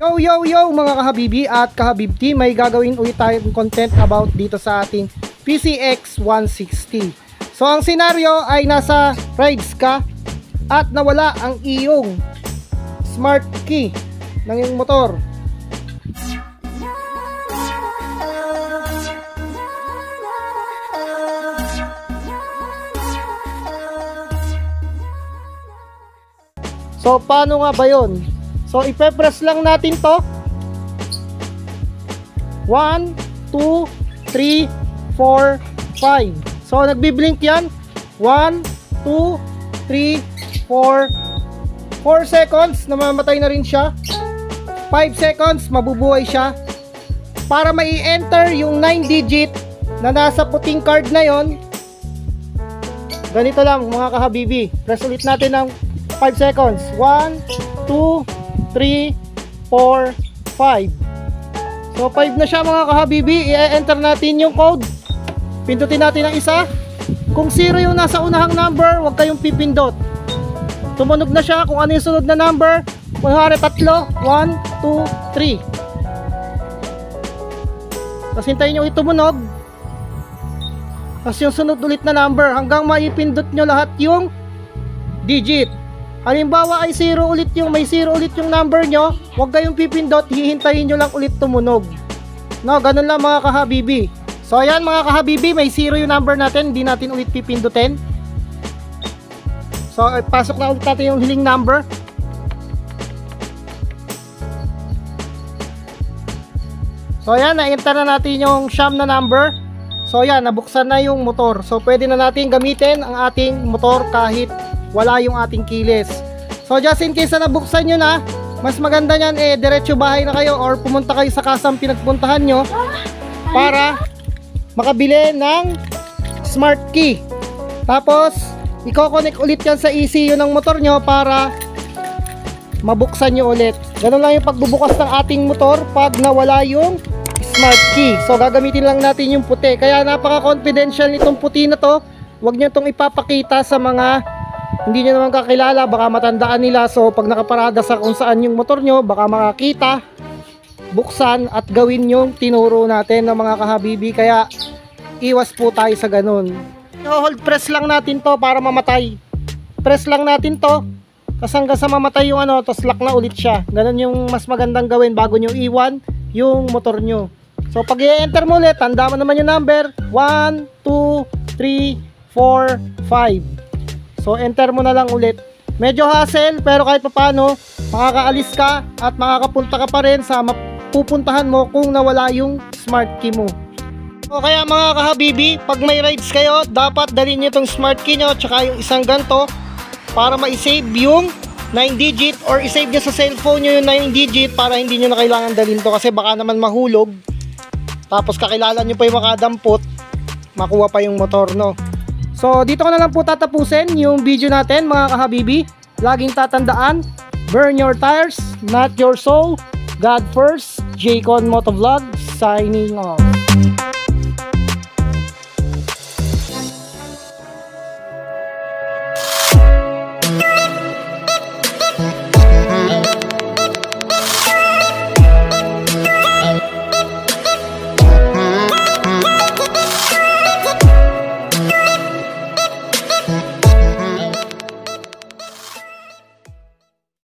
Yo yo yo mga kahabibi at kahabibti, may gagawin ulit tayong content about dito sa ating PCX 160. So ang senaryo ay nasa rides ka at nawala ang iyong smart key ng iyong motor. So paano nga ba yun? So ipe-press lang natin to. 1, 2, 3, 4, 5. So nagbi-blink yan. 1, 2, 3, 4. 4 seconds, namamatay na rin siya. 5 seconds, mabubuhay siya. Para mai-enter yung 9 digit na nasa puting card na yon, ganito lang mga kahabibi. Press ulit natin ng 5 seconds. 1, 2, 3, 4, 5. So 5 na siya mga kahabibi. I-enter natin yung code. Pindutin natin ang isa. Kung 0 yung nasa unahang number, huwag kayong pipindot. Tumunog na siya. Kung ano yung sunod na number, kunwari 3, 1, 2, 3. Tapos hintayin nyo itumunog. Tapos yung sunod ulit na number hanggang maipindot nyo lahat yung digit. Halimbawa ay 0 ulit yung may 0 ulit yung number nyo, huwag kayong pipindot, hihintayin nyo lang ulit tumunog. No, ganun lang mga kahabibi. So ayan mga kahabibi, may 0 yung number natin, hindi natin ulit pipindutin. So pasok na ulit natin yung hiling number. So ayan, na-enter na natin yung siyam na number. So ayan, nabuksan na yung motor. So pwede na natin gamitin ang ating motor kahit wala yung ating kilis. So just in case na nabuksan nyo na, mas maganda nyan diretso bahay na kayo or pumunta kayo sa kasang pinagpuntahan nyo para makabili ng smart key. Tapos i-connect ulit yan sa ECU ng motor nyo para mabuksan nyo ulit. Ganun lang yung pagbubukas ng ating motor pag nawala yung smart key. So gagamitin lang natin yung puti. Kaya napaka-confidential nitong puti na to. Huwag nyo itong ipapakita sa mga hindi nyo naman kakilala, baka matandaan nila. So pag nakaparada sa kung saan yung motor nyo, baka makakita, buksan at gawin yung tinuro natin ng mga kahabibi. Kaya iwas po tayo sa ganun. Hold press lang natin to para mamatay. Press lang natin to, tapos hanggang sa mamatay yung tapos lock na ulit siya. Ganun yung mas magandang gawin bago nyo iwan yung motor nyo. So pag i-enter mo ulit, tanda mo naman yung number 1, 2, 3, 4, 5. So enter mo na lang ulit. Medyo hassle pero kahit paano makakaalis ka at makakapunta ka pa rin sa mapupuntahan mo kung nawala yung smart key mo. So kaya mga kahabibi, pag may rides kayo, dapat dalhin nyo itong smart key nyo tsaka yung isang ganto para ma-save yung 9 digit or i-save nyo sa cellphone nyo yung 9 digit para hindi nyo na kailangan dalhin to kasi baka naman mahulog. Tapos kakilala nyo pa yung makadampot, makuha pa yung motor, no? So dito ko na lang po tatapusin yung video natin mga kahabibi. Laging tatandaan, burn your tires, not your soul. God first. Jcon Motovlog signing off.